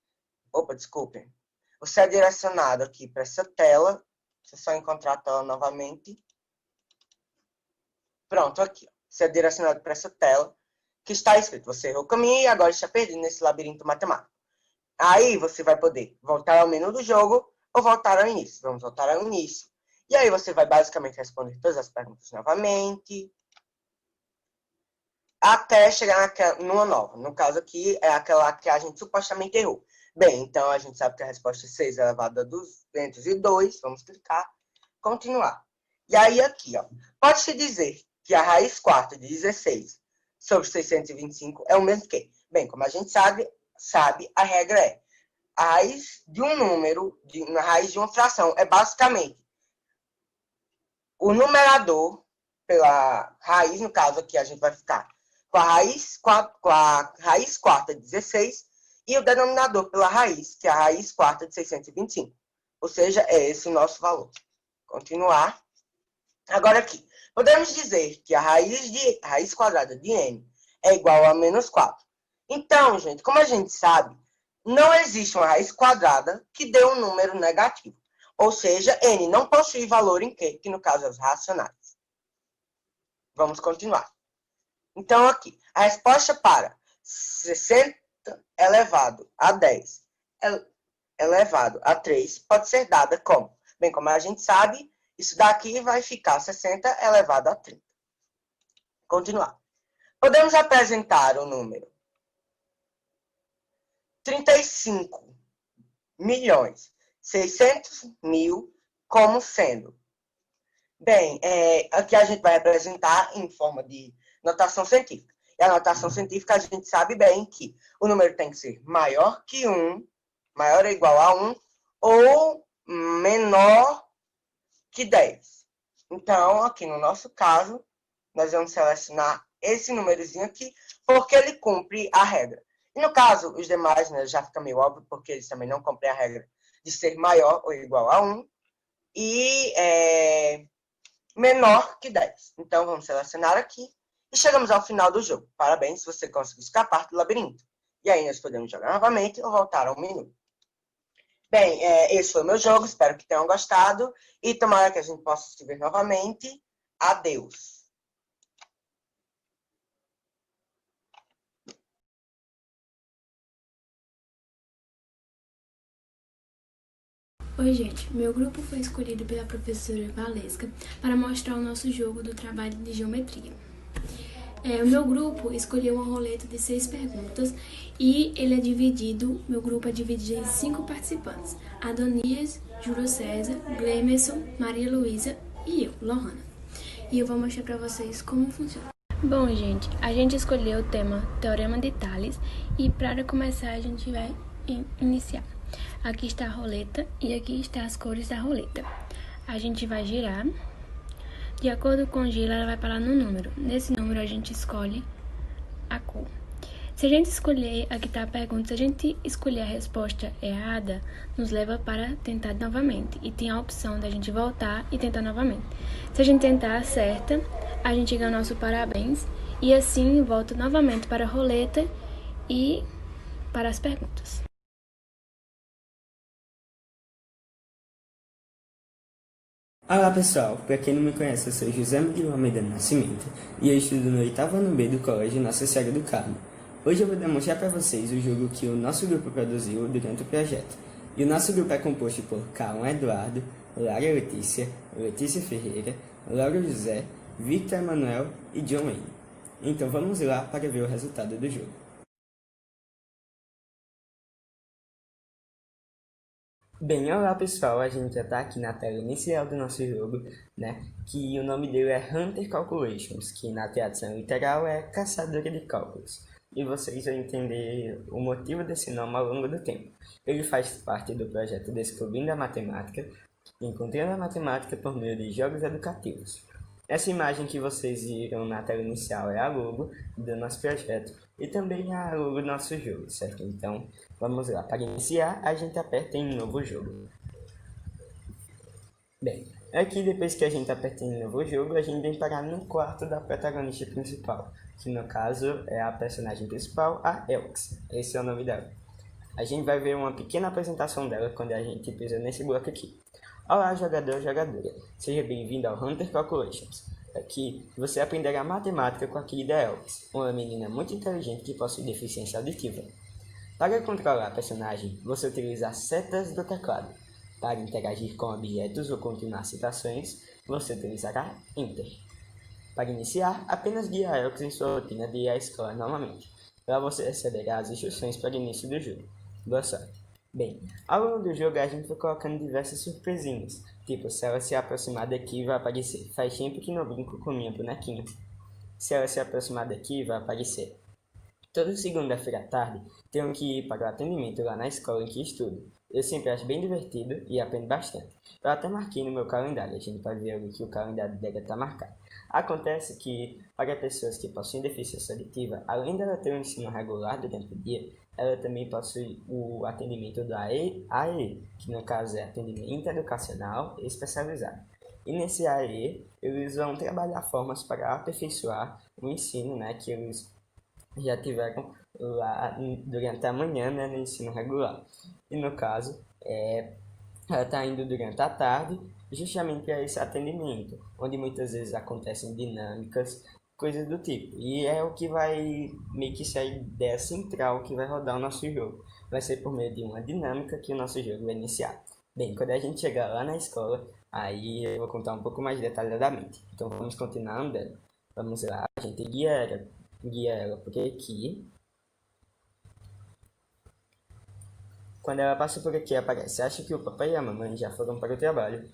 é direcionado aqui para essa tela, deixa eu só encontrar a tela novamente. Pronto, aqui, você é direcionado para essa tela, que está escrito, você errou o caminho e agora está perdido nesse labirinto matemático. Aí você vai poder voltar ao menu do jogo ou voltar ao início. Vamos voltar ao início. E aí você vai basicamente responder todas as perguntas novamente, até chegar numa nova. No caso aqui, é aquela que a gente supostamente errou. Bem, então a gente sabe que a resposta é 6 elevado a 202. Vamos clicar, continuar. E aí aqui, ó, pode-se dizer que a raiz quarta de 16 sobre 625 é o mesmo que? Bem, como a gente sabe, a regra é a raiz de um número, a raiz de uma fração, é basicamente o numerador pela raiz, no caso aqui a gente vai ficar com a raiz quarta de 16 e o denominador pela raiz, que é a raiz quarta de 625. Ou seja, é esse o nosso valor. Continuar. Agora aqui, podemos dizer que a raiz quadrada de n é igual a menos 4. Então, gente, como a gente sabe, não existe uma raiz quadrada que dê um número negativo. Ou seja, n não possui valor em Q, que no caso é os racionais. Vamos continuar. Então, aqui, a resposta para 60 elevado a 10 elevado a 3 pode ser dada como? Bem, como a gente sabe, isso daqui vai ficar 60 elevado a 30. Continuar. Podemos apresentar o número 35.600.000 como sendo. Bem, aqui a gente vai representar em forma de notação científica. E a notação científica a gente sabe bem que o número tem que ser maior que 1, maior ou igual a 1, ou menor que 10. Então, aqui no nosso caso, nós vamos selecionar esse númerozinho aqui, porque ele cumpre a regra. E no caso, os demais, né, já fica meio óbvio, porque eles também não cumprem a regra de ser maior ou igual a 1 e menor que 10. Então, vamos selecionar aqui e chegamos ao final do jogo. Parabéns se você conseguiu escapar do labirinto. E aí nós podemos jogar novamente ou voltar ao menu. Bem, esse foi o meu jogo, espero que tenham gostado e tomara que a gente possa se ver novamente. Adeus! Oi, gente. Meu grupo foi escolhido pela professora Valesca para mostrar o nosso jogo do trabalho de geometria. O meu grupo escolheu uma roleta de 6 perguntas e meu grupo é dividido em 5 participantes. Adonias, Júlio César, Glemerson, Maria Luísa e eu, Lohana. E eu vou mostrar para vocês como funciona. Bom, gente, a gente escolheu o tema Teorema de Tales e para começar a gente vai iniciar. Aqui está a roleta e aqui estão as cores da roleta. A gente vai girar. De acordo com o giro, ela vai parar no número. Nesse número, a gente escolhe a cor. Se a gente escolher, aqui está a pergunta, se a gente escolher a resposta errada, nos leva para tentar novamente. E tem a opção da gente voltar e tentar novamente. Se a gente tentar a certa, a gente ganha o nosso parabéns. E assim, volta novamente para a roleta e para as perguntas. Olá pessoal, para quem não me conhece, eu sou José Miguel Almeida Nascimento e eu estudo no 8º ano B do Colégio Nossa Senhora do Carmo. Hoje eu vou demonstrar para vocês o jogo que o nosso grupo produziu durante o projeto. E o nosso grupo é composto por Cauã Eduardo, Lara Letícia, Letícia Ferreira, Laura José, Victor Emanuel e John Wayne. Então vamos lá para ver o resultado do jogo. Bem, olá pessoal, a gente já está aqui na tela inicial do nosso jogo, né? Que o nome dele é Hunter Calculations, que na tradução literal é Caçadora de Cálculos. E vocês vão entender o motivo desse nome ao longo do tempo. Ele faz parte do projeto Descobrindo a Matemática, encontrando a matemática por meio de jogos educativos. Essa imagem que vocês viram na tela inicial é a logo do nosso projeto e também a logo do nosso jogo, certo? Então, vamos lá. Para iniciar, a gente aperta em novo jogo. Bem, aqui depois que a gente aperta em novo jogo, a gente vem parar no quarto da protagonista principal, que no caso é a personagem principal, a Elks. Esse é o nome dela. A gente vai ver uma pequena apresentação dela quando a gente pisa nesse bloco aqui. Olá, jogador, jogadora. Seja bem-vindo ao Hunter Calculations. Aqui você aprenderá matemática com a querida Elks, uma menina muito inteligente que possui deficiência auditiva. Para controlar a personagem, você utiliza as setas do teclado. Para interagir com objetos ou continuar citações, você utilizará Enter. Para iniciar, apenas guie a Elks em sua rotina de ir à escola normalmente. Lá você receberá as instruções para o início do jogo. Boa sorte! Bem, ao longo do jogo a gente foi colocando diversas surpresinhas, tipo, se ela se aproximar daqui vai aparecer, faz tempo que não brinco com minha bonequinha. Se ela se aproximar daqui vai aparecer. Toda segunda-feira à tarde, tenho que ir para o atendimento lá na escola em que estudo. Eu sempre acho bem divertido e aprendo bastante. Eu até marquei no meu calendário, a gente pode ver ali que o calendário dela está marcado. Acontece que, para pessoas que possuem deficiência auditiva, além dela ter um ensino regular durante o dia, ela também possui o atendimento do AE, que no caso é atendimento educacional especializado. E nesse AE, eles vão trabalhar formas para aperfeiçoar o ensino, né, que eles já tiveram lá durante a manhã, né, no ensino regular. E no caso, ela está indo durante a tarde justamente para esse atendimento, onde muitas vezes acontecem dinâmicas, coisas do tipo. E é o que vai meio que ser a ideia central que vai rodar o nosso jogo. Vai ser por meio de uma dinâmica que o nosso jogo vai iniciar. Bem, quando a gente chegar lá na escola, aí eu vou contar um pouco mais detalhadamente. Então vamos continuar andando. Vamos lá, a gente guia ela por aqui. Quando ela passa por aqui, aparece: acha que o papai e a mamãe já foram para o trabalho.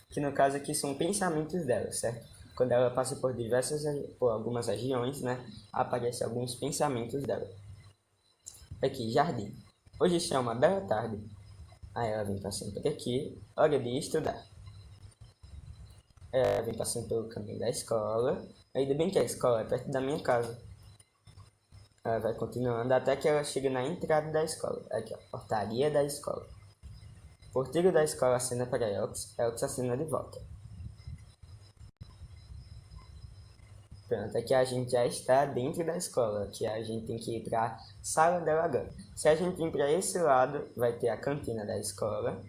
Que no caso aqui são pensamentos dela, certo? Quando ela passa por algumas regiões, né, aparecem alguns pensamentos dela. Aqui, jardim. Hoje está uma bela tarde. Aí ela vem passando por aqui, hora de estudar. Ela vem passando pelo caminho da escola. Ainda bem que a escola é perto da minha casa. Ela vai continuando até que ela chega na entrada da escola. Aqui, ó, portaria da escola. Porteiro da escola acena para Elks acena de volta. Pronto, aqui a gente já está dentro da escola, que a gente tem que ir para a sala dela agora. Se a gente vir para esse lado, vai ter a cantina da escola.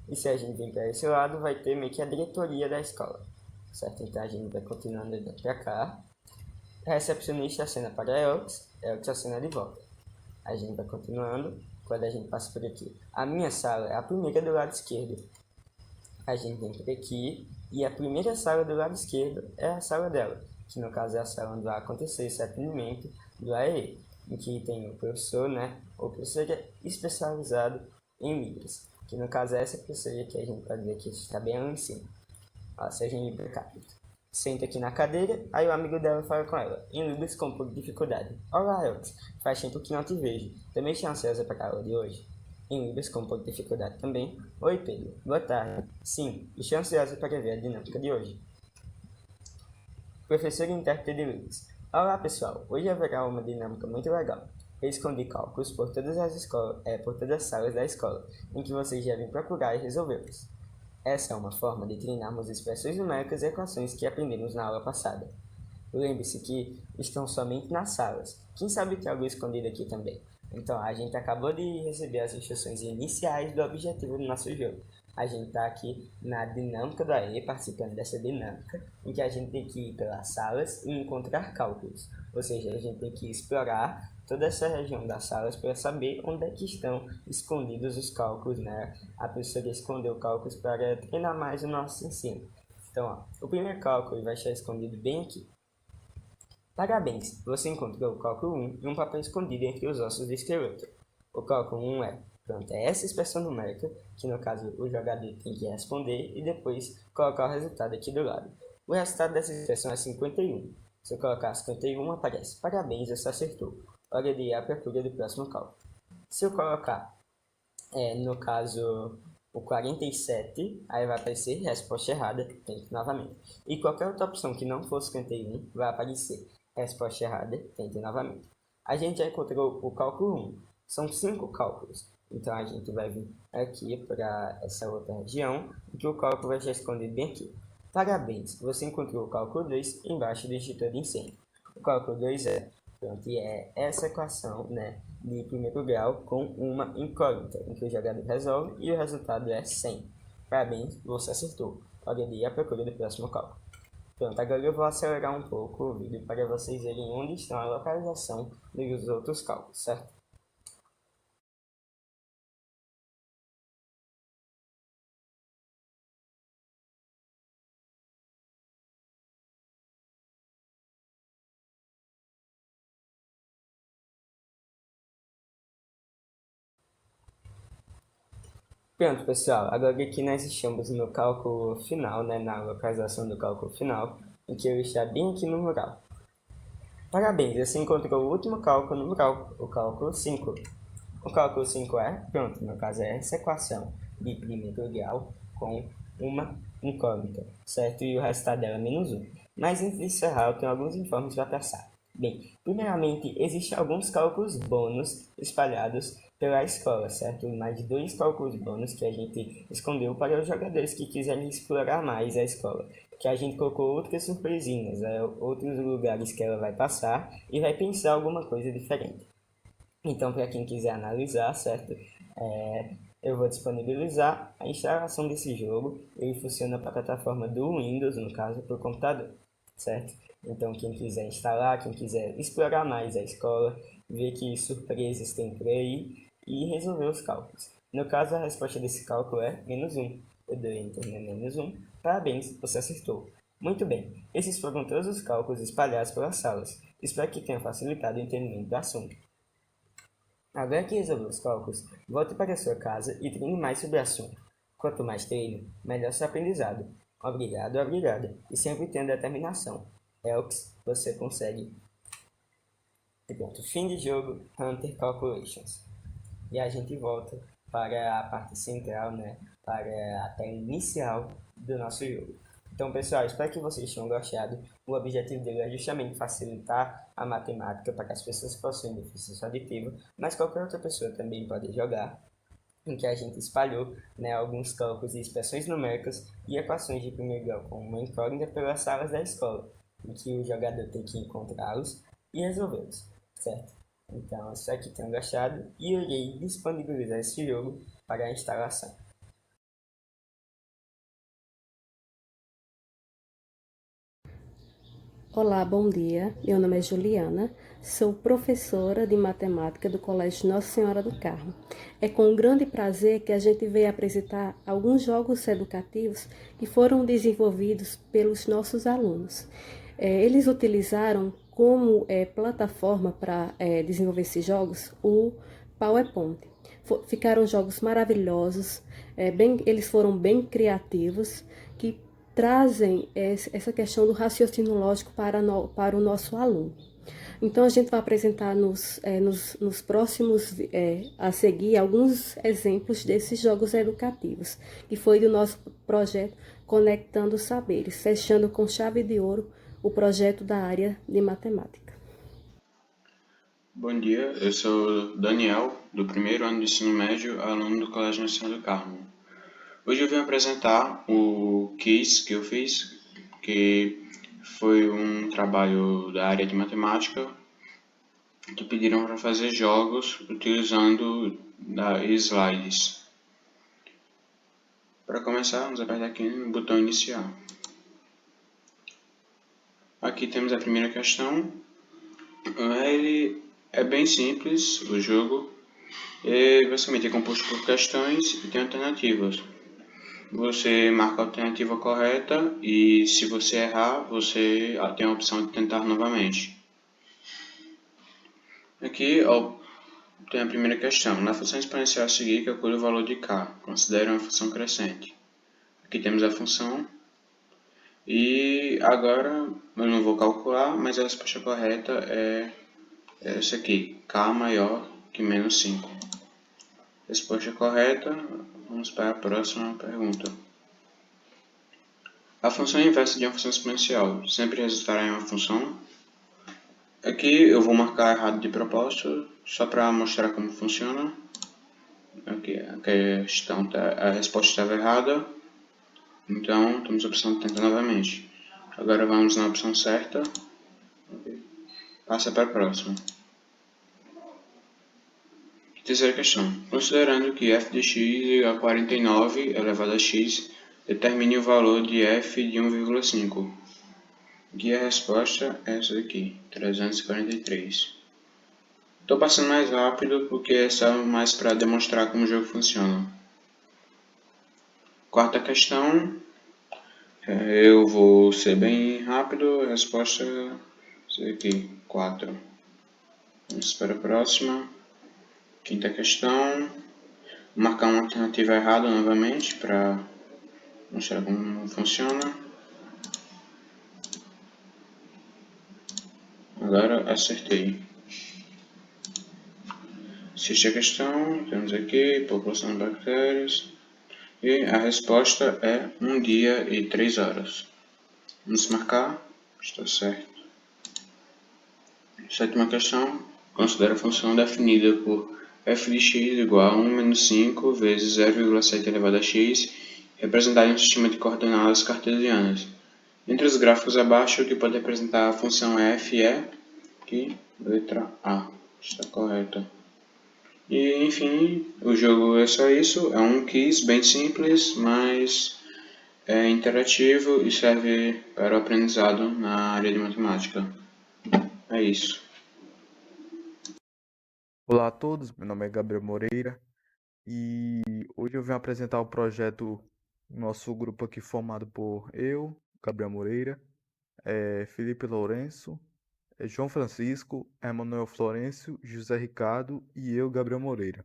E se a gente vir para esse lado, vai ter meio que a diretoria da escola. Certo? Então a gente vai continuando andando para cá. A recepcionista acena para Elks acena de volta. A gente vai continuando quando a gente passa por aqui. A minha sala é a primeira do lado esquerdo. A gente vem por aqui e a primeira sala do lado esquerdo é a sala dela, que no caso é a sala onde vai acontecer esse atendimento do AE, em que tem o professor, né, ou professora especializado em Libras, que no caso é essa professora que a gente pode ver que está bem lá em cima. Ó, se a gente ir para cá, senta aqui na cadeira, aí o amigo dela fala com ela, em Libras com um pouco de dificuldade. Olá, Elks, faz tempo que não te vejo, também está ansiosa para a aula de hoje? Em Libras com um pouco de dificuldade também. Oi, Pedro, boa tarde. Sim, estou ansiosa para ver a dinâmica de hoje. Professor e intérprete de Libras. Olá, pessoal, hoje haverá uma dinâmica muito legal. Eu escondi cálculos por todas as salas da escola, em que vocês devem procurar e resolvê-los. Essa é uma forma de treinarmos expressões numéricas e equações que aprendemos na aula passada. Lembre-se que estão somente nas salas. Quem sabe tem algo escondido aqui também? Então, a gente acabou de receber as instruções iniciais do objetivo do nosso jogo. A gente está aqui na dinâmica do AE, participando dessa dinâmica, em que a gente tem que ir pelas salas e encontrar cálculos. Ou seja, a gente tem que explorar toda essa região das salas para saber onde é que estão escondidos os cálculos, né? A professora escondeu cálculos para treinar mais o nosso ensino. Então, ó, o primeiro cálculo vai estar escondido bem aqui. Parabéns, você encontrou o cálculo 1 e um papel escondido entre os ossos do esqueleto. O cálculo 1 é Pronto, é essa expressão numérica que, no caso, o jogador tem que responder e depois colocar o resultado aqui do lado. O resultado dessa expressão é 51. Se eu colocar 51, aparece parabéns, você acertou. Hora de ir à procura do próximo cálculo. Se eu colocar, no caso, o 47, aí vai aparecer resposta errada, tente novamente. E qualquer outra opção que não for 51, vai aparecer resposta errada, tente novamente. A gente já encontrou o cálculo 1. São 5 cálculos. Então, a gente vai vir aqui para essa outra região, que o cálculo vai estar escondido bem aqui. Parabéns, você encontrou o cálculo 2 embaixo do extintor de incêndio. O cálculo 2 pronto, e é essa equação, né, de primeiro grau com uma incógnita, em que o jogador resolve e o resultado é 100. Parabéns, você acertou. Hora de ir à procura do próximo cálculo. Pronto, agora eu vou acelerar um pouco o vídeo para vocês verem onde estão a localização dos outros cálculos, certo? Pronto, pessoal, agora aqui nós estamos no cálculo final, né, na localização do cálculo final, em que eu estou bem aqui no mural. Parabéns, você encontrou o último cálculo no mural, o cálculo 5. O cálculo 5 pronto, no caso é essa equação de primeiro grau com uma incógnita, certo? E o resultado dela é -1. Mas antes de encerrar, eu tenho alguns informes para passar. Bem, primeiramente, existem alguns cálculos bônus espalhados pela escola, certo? Mais de 2 cálculos bônus que a gente escondeu para os jogadores que quiserem explorar mais a escola. Que a gente colocou outras surpresinhas, outros lugares que ela vai passar e vai pensar alguma coisa diferente. Então, para quem quiser analisar, certo? Eu vou disponibilizar a instalação desse jogo. Ele funciona para a plataforma do Windows, no caso, para o computador, certo? Então, quem quiser instalar, quem quiser explorar mais a escola, ver que surpresas tem por aí e resolver os cálculos. No caso, a resposta desse cálculo é -1. Eu dei enter, né? -1. Parabéns, você acertou. Muito bem, esses foram todos os cálculos espalhados pelas salas. Espero que tenha facilitado o entendimento do assunto. Agora que resolveu os cálculos, volte para a sua casa e treine mais sobre o assunto. Quanto mais treino, melhor seu aprendizado. Obrigado, obrigada. E sempre tenha determinação. Elks, você consegue. E pronto, fim de jogo, Hunter Calculations. E a gente volta para a parte central, né? Para a tela inicial do nosso jogo. Então, pessoal, espero que vocês tenham gostado. O objetivo dele é justamente facilitar a matemática para que as pessoas possuem deficiência auditiva, mas qualquer outra pessoa também pode jogar, em que a gente espalhou, né, alguns cálculos e expressões numéricas e equações de primeiro grau com uma incógnita pelas salas da escola, em que o jogador tem que encontrá-los e resolvê-los, certo? Então, espero que tenham gostado e eu irei disponibilizar esse jogo para a instalação. Olá, bom dia. Meu nome é Juliana, sou professora de matemática do Colégio Nossa Senhora do Carmo. É com grande prazer que a gente veio apresentar alguns jogos educativos que foram desenvolvidos pelos nossos alunos. Eles utilizaram como plataforma para desenvolver esses jogos o PowerPoint. Ficaram jogos maravilhosos, eles foram bem criativos, que trazem essa questão do raciocínio lógico para o nosso aluno. Então, a gente vai apresentar nos próximos a seguir alguns exemplos desses jogos educativos, que foi do nosso projeto Conectando Saberes, fechando com chave de ouro o projeto da área de matemática. Bom dia, eu sou Daniel, do primeiro ano de ensino médio, aluno do Colégio Nossa Senhora do Carmo. Hoje eu vim apresentar o quiz que eu fiz, que foi um trabalho da área de matemática, que pediram para fazer jogos utilizando slides. Para começar, vamos apertar aqui no botão iniciar. Aqui temos a primeira questão. Ele é bem simples, o jogo. Basicamente é composto por questões e tem alternativas. Você marca a alternativa correta e, se você errar, você tem a opção de tentar novamente. Aqui, ao tem a primeira questão. Na função exponencial a seguir, calcule o valor de k. Considere uma função crescente. Aqui temos a função. E agora, eu não vou calcular, mas a resposta correta é essa aqui. K maior que menos 5. Resposta correta. Vamos para a próxima pergunta. A função inversa de uma função exponencial sempre resultará em uma função. Aqui eu vou marcar errado de propósito, só para mostrar como funciona. Aqui a resposta estava errada, então temos a opção de tentar novamente. Agora vamos na opção certa. Passa para a próxima. Terceira questão. Considerando que f de x igual a 49 elevado a x, determine o valor de f de 1,5. Aqui a resposta é essa daqui, 343. Estou passando mais rápido porque é só mais para demonstrar como o jogo funciona. Quarta questão. Eu vou ser bem rápido. A resposta é essa daqui, 4. Vamos para a próxima. Quinta questão. Vou marcar uma alternativa errada novamente para mostrar como funciona. Agora acertei. Sexta questão, temos aqui população de bactérias. E a resposta é 1 dia e 3 horas. Vamos marcar. Está certo. Sétima questão. Considera a função definida por f de x igual a 1 menos 5 vezes 0,7 elevado a x, representada em um sistema de coordenadas cartesianas. Entre os gráficos abaixo, o que pode representar a função f é aqui, letra A, está correta. E enfim, o jogo é só isso, é um quiz bem simples, mas é interativo e serve para o aprendizado na área de matemática. É isso. Olá a todos, meu nome é Gabriel Moreira e hoje eu venho apresentar o projeto do nosso grupo aqui formado por eu, Gabriel Moreira, Felipe Lourenço, João Francisco, Emanuel Florencio, José Ricardo e eu, Gabriel Moreira.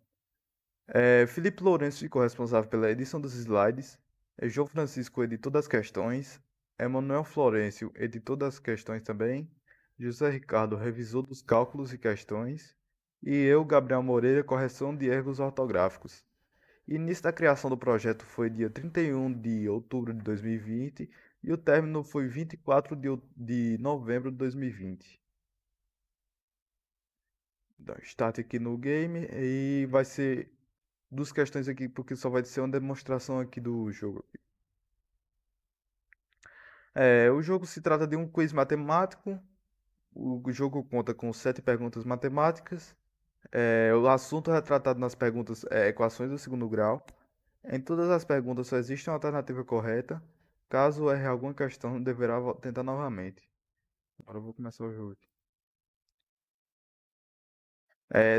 Felipe Lourenço ficou responsável pela edição dos slides, João Francisco editou das questões, Emanuel Florencio editou das questões também, José Ricardo revisor dos cálculos e questões, e eu, Gabriel Moreira, correção de erros ortográficos. O início da criação do projeto foi dia 31 de outubro de 2020 e o término foi 24 de novembro de 2020. Dá start aqui no game e vai ser duas questões aqui, porque só vai ser uma demonstração aqui do jogo. O jogo se trata de um quiz matemático. O jogo conta com 7 perguntas matemáticas. O assunto retratado nas perguntas é equações do segundo grau. Em todas as perguntas só existe uma alternativa correta. Caso erre alguma questão, deverá tentar novamente. Agora eu vou começar o jogo aqui.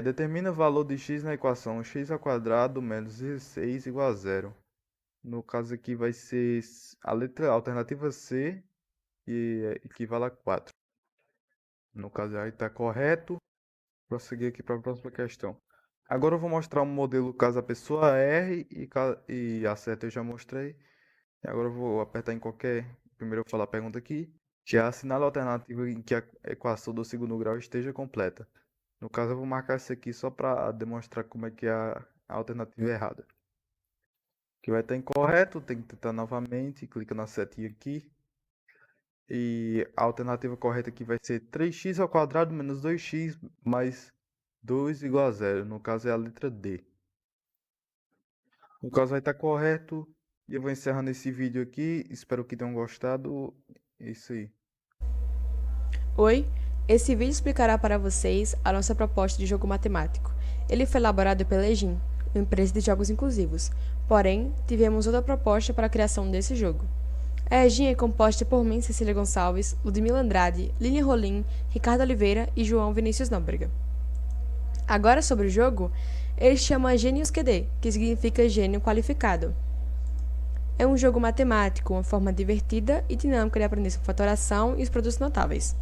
Determina o valor de x na equação x² menos 16 igual a 0. No caso aqui vai ser a alternativa C, que equivale a 4. No caso aí está correto. Prosseguir aqui para a próxima questão. Agora eu vou mostrar um modelo caso a pessoa erre e acerte, eu já mostrei. E agora eu vou apertar em qualquer... Primeiro eu vou falar a pergunta aqui. Já assinale a alternativa em que a equação do segundo grau esteja completa. No caso eu vou marcar essa aqui só para demonstrar como é que é a alternativa errada. Que vai estar incorreto, tem que tentar novamente, clica na setinha aqui. E a alternativa correta aqui vai ser 3x² menos 2x mais 2 igual a 0. No caso é a letra D. No caso vai estar correto. E eu vou encerrando esse vídeo aqui. Espero que tenham gostado. É isso aí. Oi, esse vídeo explicará para vocês a nossa proposta de jogo matemático. Ele foi elaborado pela Egin, uma empresa de jogos inclusivos. Porém, tivemos outra proposta para a criação desse jogo. A Egin é composta por mim, Cecília Gonçalves, Ludmila Andrade, Lilian Rolim, Ricardo Oliveira e João Vinícius Nóbrega. Agora sobre o jogo, ele chama Genius QD, que significa gênio qualificado. É um jogo matemático, uma forma divertida e dinâmica de aprender sobre fatoração e os produtos notáveis.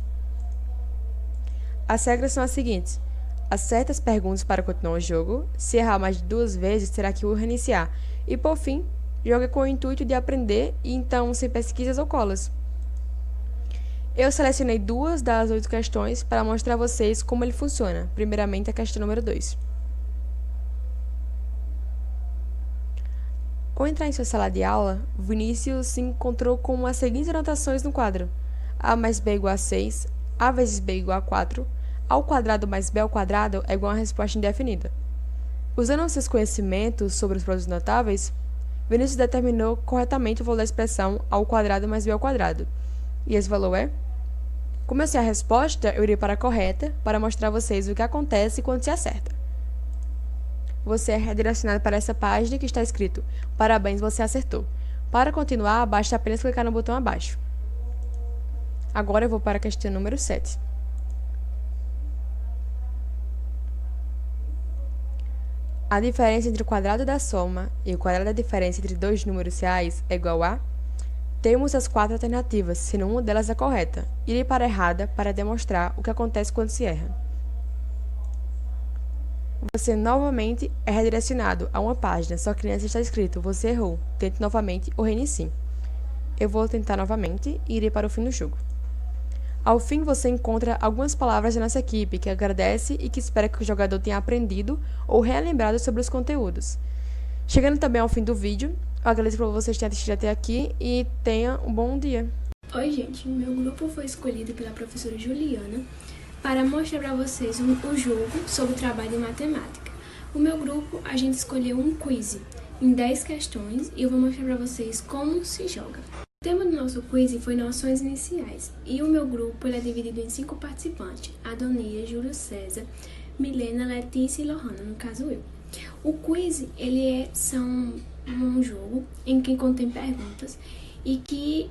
As regras são as seguintes. Acerte as perguntas para continuar o jogo. Se errar mais de 2 vezes, terá que o reiniciar. E por fim, jogue com o intuito de aprender e então sem pesquisas ou colas. Eu selecionei 2 das 8 questões para mostrar a vocês como ele funciona. Primeiramente, a questão número 2. Ao entrar em sua sala de aula, Vinícius se encontrou com as seguintes anotações no quadro: a mais b igual a 6, a vezes b igual a 4, a ao quadrado mais b ao quadrado é igual a uma resposta indefinida. Usando seus conhecimentos sobre os produtos notáveis, Vinícius determinou corretamente o valor da expressão a ao quadrado mais b ao quadrado. E esse valor é? Como eu sei a resposta, eu irei para a correta para mostrar a vocês o que acontece quando se acerta. Você é redirecionado para essa página que está escrito: "Parabéns, você acertou". Para continuar, basta apenas clicar no botão abaixo. Agora eu vou para a questão número 7. A diferença entre o quadrado da soma e o quadrado da diferença entre 2 números reais é igual a... Temos as 4 alternativas, sendo uma delas a correta. Irei para a errada para demonstrar o que acontece quando se erra. Você novamente é redirecionado a uma página, só que nessa está escrito: "Você errou, tente novamente ou reinicie". Eu vou tentar novamente e irei para o fim do jogo. Ao fim, você encontra algumas palavras da nossa equipe que agradece e que espera que o jogador tenha aprendido ou relembrado sobre os conteúdos. Chegando também ao fim do vídeo, eu agradeço por vocês terem assistido até aqui e tenha um bom dia. Oi, gente, meu grupo foi escolhido pela professora Juliana para mostrar para vocês o jogo sobre trabalho de matemática. O meu grupo, a gente escolheu um quiz em 10 questões e eu vou mostrar para vocês como se joga. O tema do nosso quiz foi noções iniciais e o meu grupo ele é dividido em 5 participantes: Adonia, Júlio César, Milena, Letícia e Lohana, no caso eu. O quiz são um jogo em que contém perguntas e que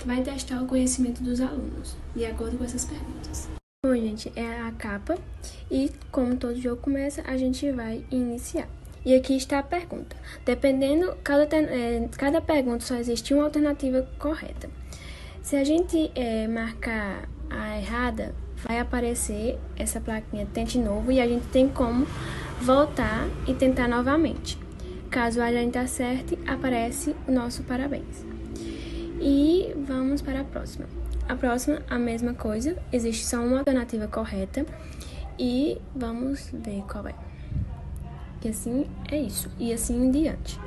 vai testar o conhecimento dos alunos de acordo com essas perguntas. Bom, gente, é a capa e como todo jogo começa, a gente vai iniciar. E aqui está a pergunta. Dependendo, cada pergunta só existe uma alternativa correta. Se a gente marcar a errada, vai aparecer essa plaquinha "Tente novo" e a gente tem como voltar e tentar novamente. Caso a gente acerte, aparece o nosso parabéns. E vamos para a próxima. A próxima, a mesma coisa, existe só uma alternativa correta e vamos ver qual é. E assim é isso, e assim em diante.